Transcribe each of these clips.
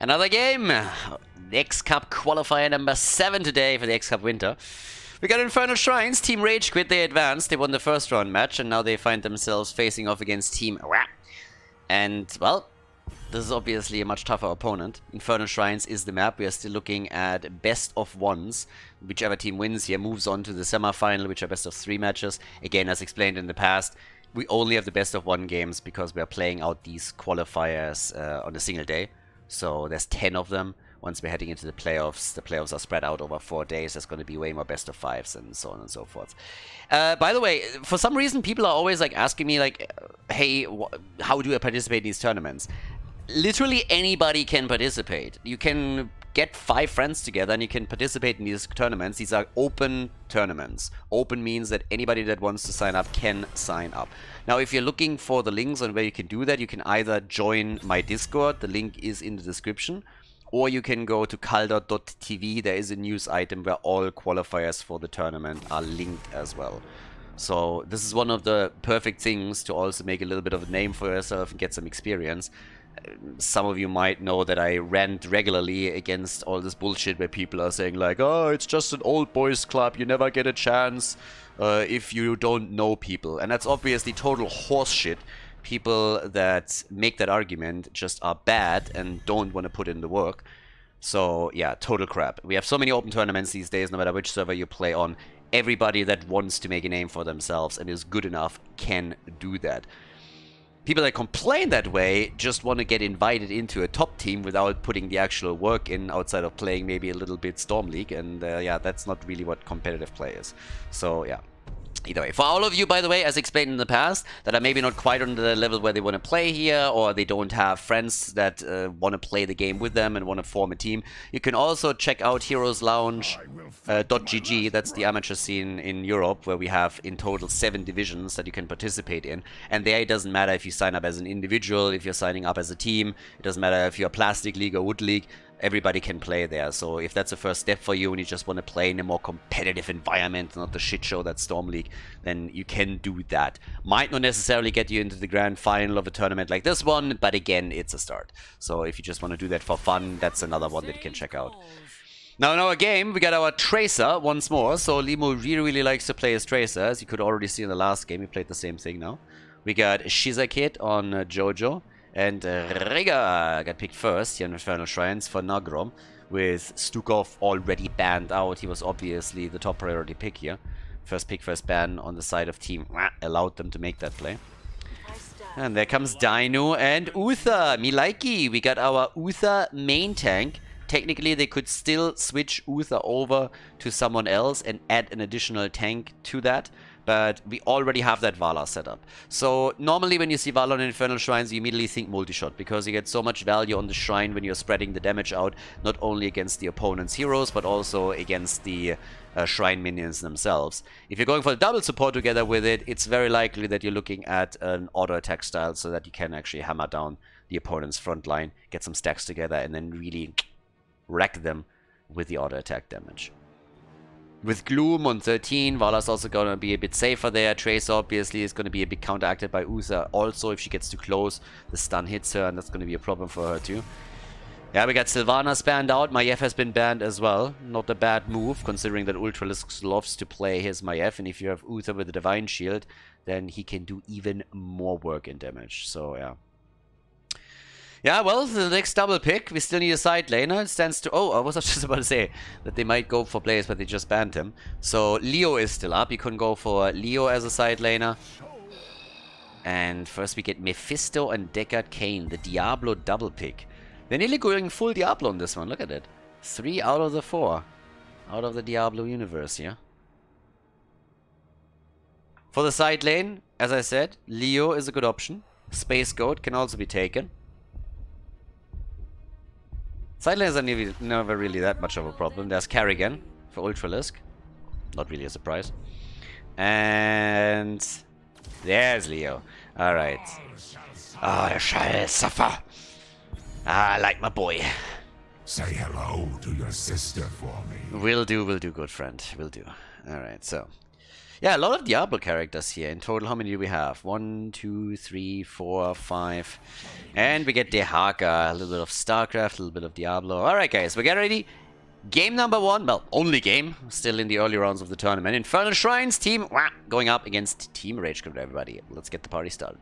Another game. The X-Cup qualifier number 7 today for the X-Cup Winter. We got Infernal Shrines. Team RageQuit, they advanced. They won the first round match, and now they find themselves facing off against Team And, well, this is obviously a much tougher opponent. Infernal Shrines is the map. We are still looking at best of ones. Whichever team wins here moves on to the semi-final, which are best of 3 matches. Again, as explained in the past, we only have the best of 1 games because we are playing out these qualifiers on a single day. So there's 10 of them. Once we're heading into the playoffs are spread out over 4 days. There's going to be way more best of 5s and so on and so forth. By the way, for some reason, people are always like asking me like, hey, how do I participate in these tournaments? Literally anybody can participate. You can get 5 friends together and you can participate in these tournaments. These are open tournaments. Open means that anybody that wants to sign up can sign up. Now, if you're looking for the links on where you can do that, you can either join my Discord. The link is in the description. Or you can go to Khaldor.tv. There is a news item where all qualifiers for the tournament are linked as well. So this is one of the perfect things to also make a little bit of a name for yourself and get some experience. Some of you might know that I rant regularly against all this bullshit where people are saying like, oh, it's just an old boys club, you never get a chance if you don't know people. And that's obviously total horseshit. People that make that argument just are bad and don't want to put in the work. So yeah, total crap. We have so many open tournaments these days, no matter which server you play on. Everybody that wants to make a name for themselves and is good enough can do that. People that complain that way just want to get invited into a top team without putting the actual work in outside of playing maybe a little bit Storm League. And yeah, that's not really what competitive play is. So yeah. Either way, for all of you, by the way, as explained in the past, that are maybe not quite on the level where they want to play here, or they don't have friends that want to play the game with them and want to form a team, you can also check out heroeslounge.gg. That's the amateur scene in Europe, where we have in total 7 divisions that you can participate in. And there it doesn't matter if you sign up as an individual, if you're signing up as a team, it doesn't matter if you're Plastic League or Wood League. Everybody can play there. So if that's the first step for you and you just want to play in a more competitive environment, not the shit show that's Storm League, then you can do that. Might not necessarily get you into the grand final of a tournament like this one, but again, it's a start. So if you just want to do that for fun, that's another one that you can check out. Now in our game, we got our Tracer once more. So Limo really likes to play as Tracer. As you could already see in the last game, he played the same thing now. We got Shizakit on Jojo. And Riga got picked first here in Infernal Shrines for Nagrom, with Stukov already banned out. He was obviously the top priority pick here. First pick, first ban on the side of team allowed them to make that play. And there comes Dino and Uther. Milaiki, we got our Uther main tank. Technically, they could still switch Uther over to someone else and add an additional tank to that. But we already have that Vala set up. So normally when you see Vala on Infernal Shrines, you immediately think multi-shot, because you get so much value on the shrine when you're spreading the damage out, not only against the opponent's heroes, but also against the shrine minions themselves. If you're going for the double support together with it, it's very likely that you're looking at an auto attack style so that you can actually hammer down the opponent's front line, get some stacks together, and then really wreck them with the auto attack damage. With Gloom on 13, Vala's also going to be a bit safer there. Tracer obviously is going to be a bit counteracted by Uther. Also, if she gets too close, the stun hits her, and that's going to be a problem for her too. Yeah, we got Sylvanas banned out. Maiev has been banned as well. Not a bad move, considering that Ultralisk loves to play his Maiev. And if you have Uther with the Divine Shield, then he can do even more work in damage. So, yeah. Yeah, well, the next double pick, we still need a side laner. It stands to... Oh, I was just about to say that they might go for Blaze, but they just banned him. So Leo is still up. You can go for Leo as a side laner. And first we get Mephisto and Deckard Cain, the Diablo double pick. They're nearly going full Diablo on this one. Look at it. 3 out of the 4 out of the Diablo universe here. For the side lane, as I said, Leo is a good option. Space Goat can also be taken. Side lanes are never really that much of a problem. There's Kerrigan for Ultralisk. Not really a surprise. And there's Leo. Alright. I shall suffer. I like my boy. Say hello to your sister for me. Will do, good friend. Will do. Alright, so. Yeah, a lot of Diablo characters here. In total, how many do we have? 1, 2, 3, 4, 5. And we get Dehaka, a little bit of StarCraft, a little bit of Diablo. Alright guys, we get ready. Game number 1, well, only game, still in the early rounds of the tournament. Infernal Shrines team going up against Team RageQuit, everybody. Let's get the party started.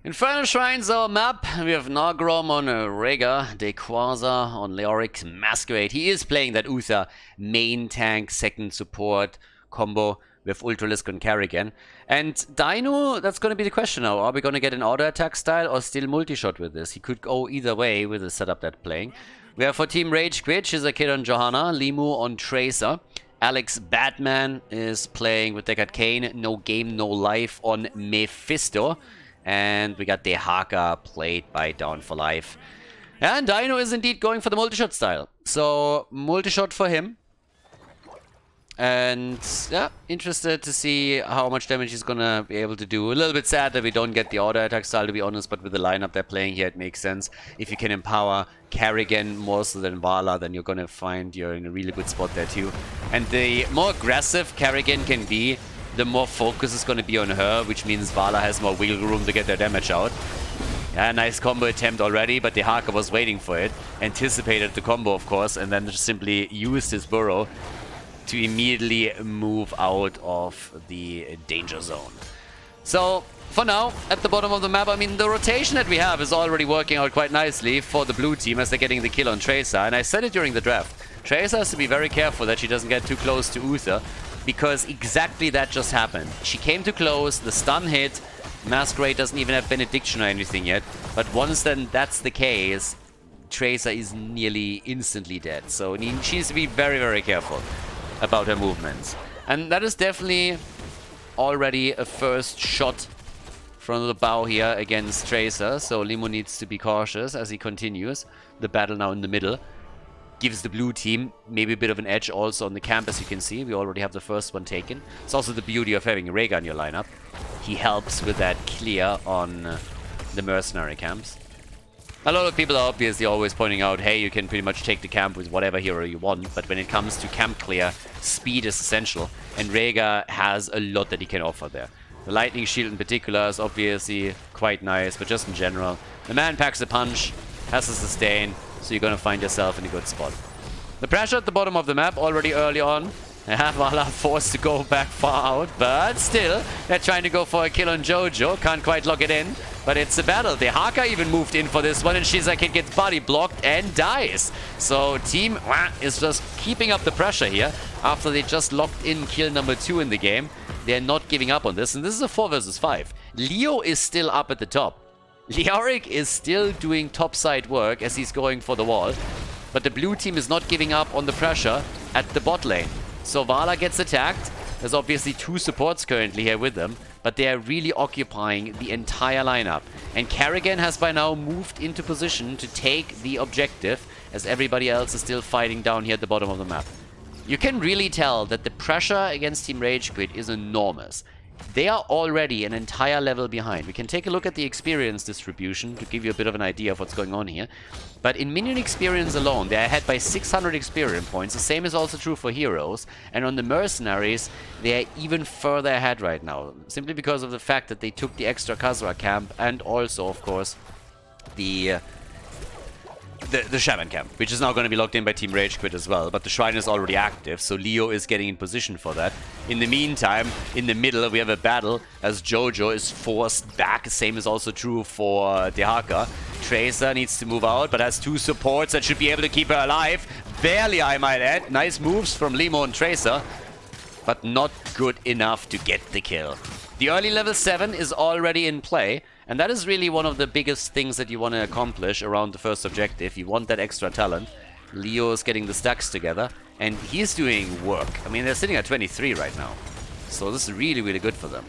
Infernal Shrines, our map. We have Nagrom on Rega, Dequaza on Leoric, Masquerade. He is playing that Uther main tank, second support combo with Ultralisk and Kerrigan. And Dino, that's going to be the question now. Are we going to get an auto attack style or still multi-shot with this? He could go either way with the setup that's playing. We have for Team RageQuit, Shizakid on Johanna, Limu on Tracer. Alex Batman is playing with Deckard Kane, No Game, No Life on Mephisto. And we got Dehaka played by Down for Life. And Dino is indeed going for the multi-shot style. So, multi-shot for him. And, yeah, interested to see how much damage he's gonna be able to do. A little bit sad that we don't get the auto attack style, to be honest, but with the lineup they're playing here, it makes sense. If you can empower Kerrigan more so than Vala, then you're gonna find you're in a really good spot there too. And the more aggressive Kerrigan can be, the more focus is going to be on her, which means Vala has more wiggle room to get their damage out. Yeah, nice combo attempt already, but Dehaka was waiting for it. Anticipated the combo, of course, and then just simply used his burrow to immediately move out of the danger zone. So, for now, at the bottom of the map, I mean, the rotation that we have is already working out quite nicely for the blue team as they're getting the kill on Tracer. And I said it during the draft. Tracer has to be very careful that she doesn't get too close to Uther, because exactly that just happened. She came too close, the stun hit, Masquerade doesn't even have Benediction or anything yet, but once then that's the case, Tracer is nearly instantly dead. So she needs to be very, very careful about her movements. And that is definitely already a first shot from the bow here against Tracer, so Limo needs to be cautious as he continues. The battle now in the middle gives the blue team maybe a bit of an edge also on the camp, as you can see. We already have the first one taken. It's also the beauty of having Rega in your lineup. He helps with that clear on the mercenary camps. A lot of people are obviously always pointing out, hey, you can pretty much take the camp with whatever hero you want, but when it comes to camp clear, speed is essential, and Rega has a lot that he can offer there. The lightning shield in particular is obviously quite nice, but just in general, the man packs a punch, has a sustain, so you're going to find yourself in a good spot. The pressure at the bottom of the map already early on. Vala forced to go back far out, but still, they're trying to go for a kill on Jojo. Can't quite lock it in, but it's a battle. Dehaka even moved in for this one, and Shizakid gets body blocked and dies. So Team is just keeping up the pressure here after they just locked in kill number 2 in the game. They're not giving up on this, and this is a 4 versus 5. Leo is still up at the top. Leoric is still doing topside work as he's going for the wall, but the blue team is not giving up on the pressure at the bot lane. So Vala gets attacked. There's obviously 2 supports currently here with them, but they are really occupying the entire lineup. And Kerrigan has by now moved into position to take the objective, as everybody else is still fighting down here at the bottom of the map. You can really tell that the pressure against Team RageQuit is enormous. They are already an entire level behind. We can take a look at the experience distribution to give you a bit of an idea of what's going on here. But in minion experience alone, they are ahead by 600 experience points. The same is also true for heroes. And on the mercenaries, they are even further ahead right now. Simply because of the fact that they took the extra Khazra camp and also, of course, the Shaman camp, which is now going to be locked in by Team RageQuit as well. But the Shrine is already active, so Leo is getting in position for that. In the meantime, in the middle, we have a battle as Jojo is forced back. Same is also true for Dehaka. Tracer needs to move out, but has 2 supports that should be able to keep her alive. Barely, I might add. Nice moves from Limo and Tracer, but not good enough to get the kill. The early level 7 is already in play, and that is really one of the biggest things that you want to accomplish around the first objective. You want that extra talent. Leo is getting the stacks together, and he's doing work. I mean, they're sitting at 23 right now, so this is really, really good for them.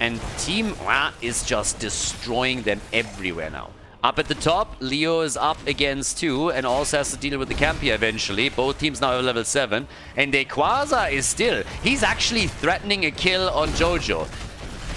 And Team is just destroying them everywhere now. Up at the top, Leo is up against 2 and also has to deal with the camp here eventually. Both teams now have level 7. And Dequaza is still... He's actually threatening a kill on Jojo.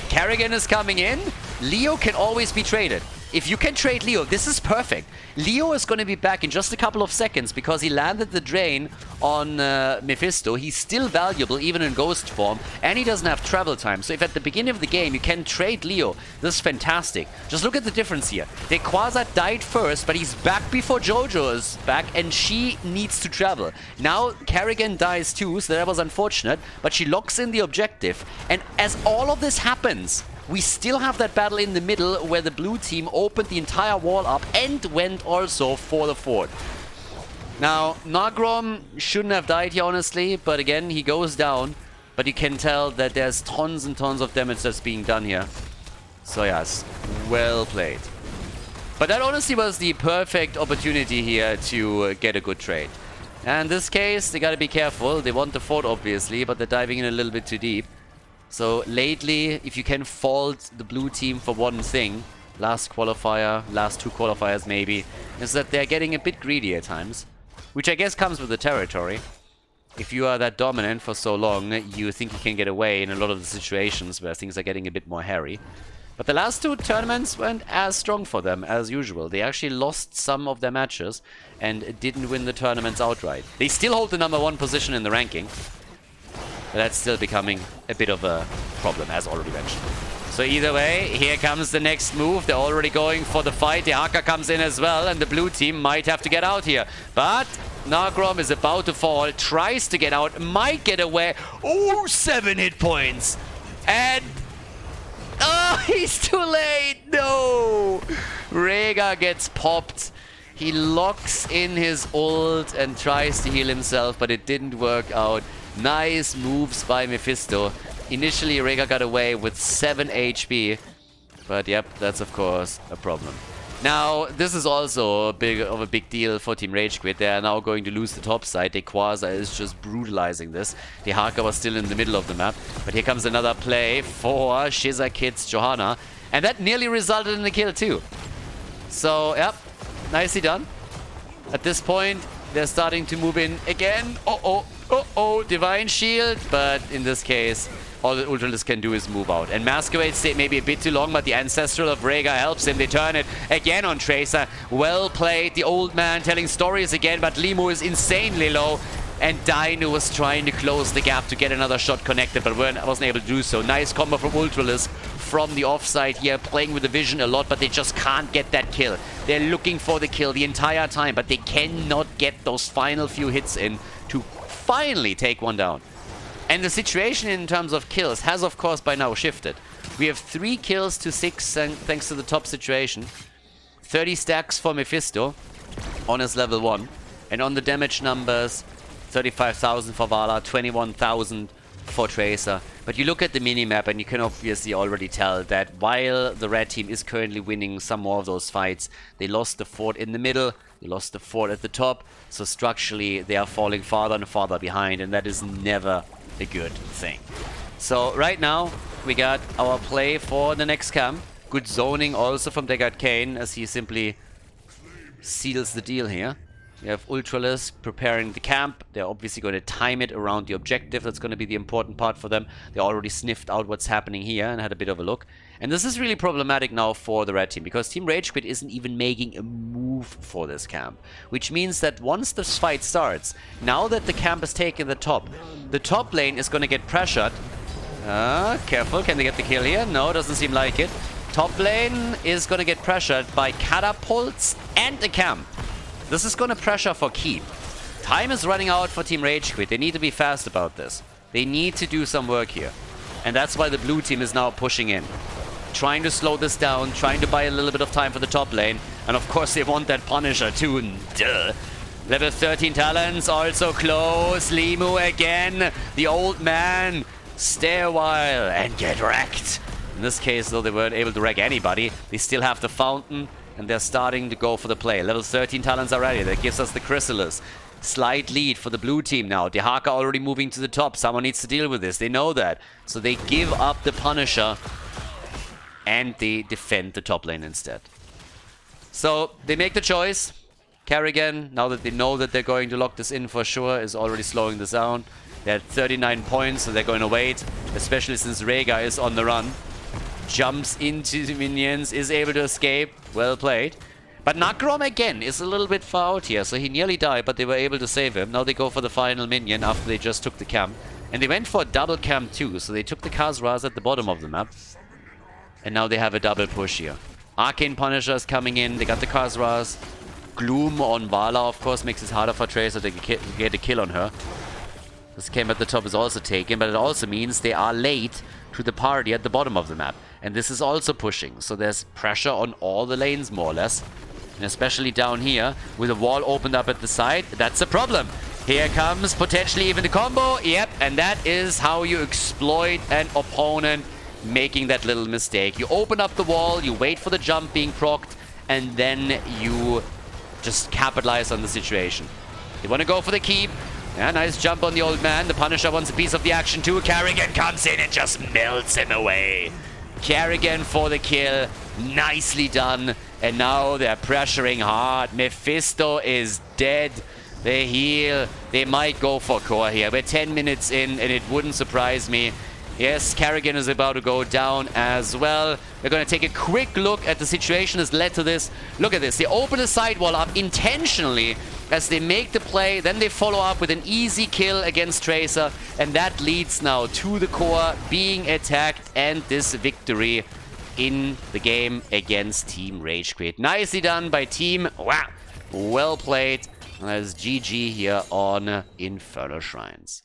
Kerrigan is coming in. Leo can always be traded. if you can trade Leo, this is perfect. Leo is going to be back in just a couple of seconds because he landed the drain on Mephisto. He's still valuable even in ghost form, and he doesn't have travel time. So if at the beginning of the game you can trade Leo, this is fantastic. Just look at the difference here. Rayquaza died first, but he's back before Jojo is back, and she needs to travel. Now Kerrigan dies too, so that was unfortunate, but she locks in the objective. And as all of this happens, we still have that battle in the middle where the blue team opened the entire wall up and went also for the fort. Now, Nagrom shouldn't have died here, honestly, but again, he goes down. But you can tell that there's tons and tons of damage that's being done here. So yes, well played. But that honestly was the perfect opportunity here to get a good trade. And in this case, they gotta be careful. They want the fort, obviously, but they're diving in a little bit too deep. So lately, if you can fault the blue team for one thing, last qualifier, last two qualifiers maybe, is that they're getting a bit greedy at times. Which I guess comes with the territory. If you are that dominant for so long, you think you can get away in a lot of the situations where things are getting a bit more hairy. But the last two tournaments weren't as strong for them as usual. They actually lost some of their matches and didn't win the tournaments outright. They still hold the #1 position in the ranking. But that's still becoming a bit of a problem, as already mentioned. So either way, here comes the next move. They're already going for the fight. The Haka comes in as well, and the blue team might have to get out here. But Nagrom is about to fall, tries to get out, might get away. Oh, 7 hit points. And... oh, he's too late. No. Rhaegar gets popped. He locks in his ult and tries to heal himself, but it didn't work out. Nice moves by Mephisto. Initially, Rhaegar got away with 7 HP. But yep, that's of course a problem. Now, this is also a big deal for Team RageQuit. They are now going to lose the top side. Rayquaza is just brutalizing this. The Haka was still in the middle of the map. But here comes another play for Shizakid's Johanna. And that nearly resulted in a kill too. So, yep, nicely done. At this point, they're starting to move in again. Uh-oh, Divine Shield. But in this case, all that Ultralis can do is move out. And Masquerade stayed maybe a bit too long, but the Ancestral of Rhaegar helps him. They turn it again on Tracer. Well played. The old man telling stories again, but Limo is insanely low. And Dino was trying to close the gap to get another shot connected, but wasn't able to do so. Nice combo from Ultralis from the offside here, playing with the vision a lot, but they just can't get that kill. They're looking for the kill the entire time, but they cannot get those final few hits in to finally take one down. And the situation in terms of kills has, of course, by now shifted. We have 3 kills to 6 thanks to the top situation. 30 stacks for Mephisto on his level 1. And on the damage numbers, 35,000 for Vala, 21,000 for Tracer. But you look at the minimap and you can obviously already tell that while the red team is currently winning some more of those fights, they lost the fort in the middle, they lost the fort at the top, so structurally they are falling farther and farther behind, and that is never a good thing. So right now we got our play for the next camp. Good zoning also from Deckard Cain as he simply seals the deal here. We have Ultralis preparing the camp. They're obviously going to time it around the objective. That's going to be the important part for them. They already sniffed out what's happening here and had a bit of a look. And this is really problematic now for the red team, because Team RageQuit isn't even making a move for this camp. Which means that once this fight starts, now that the camp has taken the top lane is going to get pressured. Careful, can they get the kill here? No, doesn't seem like it. Top lane is going to get pressured by catapults and the camp. This is going to pressure for keep. Time is running out for Team RageQuit. They need to be fast about this. They need to do some work here. And that's why the blue team is now pushing in. Trying to slow this down, trying to buy a little bit of time for the top lane. And of course they want that Punisher too. Duh. Level 13 talents also close. Limu again. The old man. Stay a while and get wrecked. In this case, though, they weren't able to wreck anybody. They still have the fountain. And they're starting to go for the play. Level 13 talents already. That gives us the Chrysalis. Slight lead for the blue team now. The Haka already moving to the top. Someone needs to deal with this. They know that. So they give up the Punisher. And they defend the top lane instead. So they make the choice. Kerrigan, now that they know that they're going to lock this in for sure, is already slowing this down. They're at 39 points, so they're going to wait. Especially since Rhaegar is on the run. Jumps into the minions, is able to escape. Well played. But Nagrom again is a little bit far out here, so he nearly died, but they were able to save him. Now they go for the final minion after they just took the camp. And they went for a double camp too, so they took the Khazras at the bottom of the map. And now they have a double push here. Arcane Punishers coming in, they got the Khazras. Gloom on Vala, of course, makes it harder for Tracer to get a kill on her. This camp at the top is also taken, but it also means they are late to the party at the bottom of the map. And this is also pushing, so there's pressure on all the lanes, more or less. And especially down here, with a wall opened up at the side, that's a problem. Here comes potentially even the combo. Yep, and that is how you exploit an opponent making that little mistake. You open up the wall, you wait for the jump being procced, and then you just capitalize on the situation. They want to go for the keep. Yeah, nice jump on the old man. The Punisher wants a piece of the action too. Carrigan comes in and just melts him away. Carrigan for the kill. Nicely done. And now they're pressuring hard. Mephisto is dead. They heal. They might go for core here. We're 10 minutes in and it wouldn't surprise me. Yes, Carrigan is about to go down as well. We're going to take a quick look at the situation that's led to this. Look at this. They open the sidewall up intentionally as they make the play. Then they follow up with an easy kill against Tracer. And that leads now to the core being attacked and this victory in the game against Team RageQuit. Nicely done by Team. Wow. Well played. That's GG here on Infernal Shrines.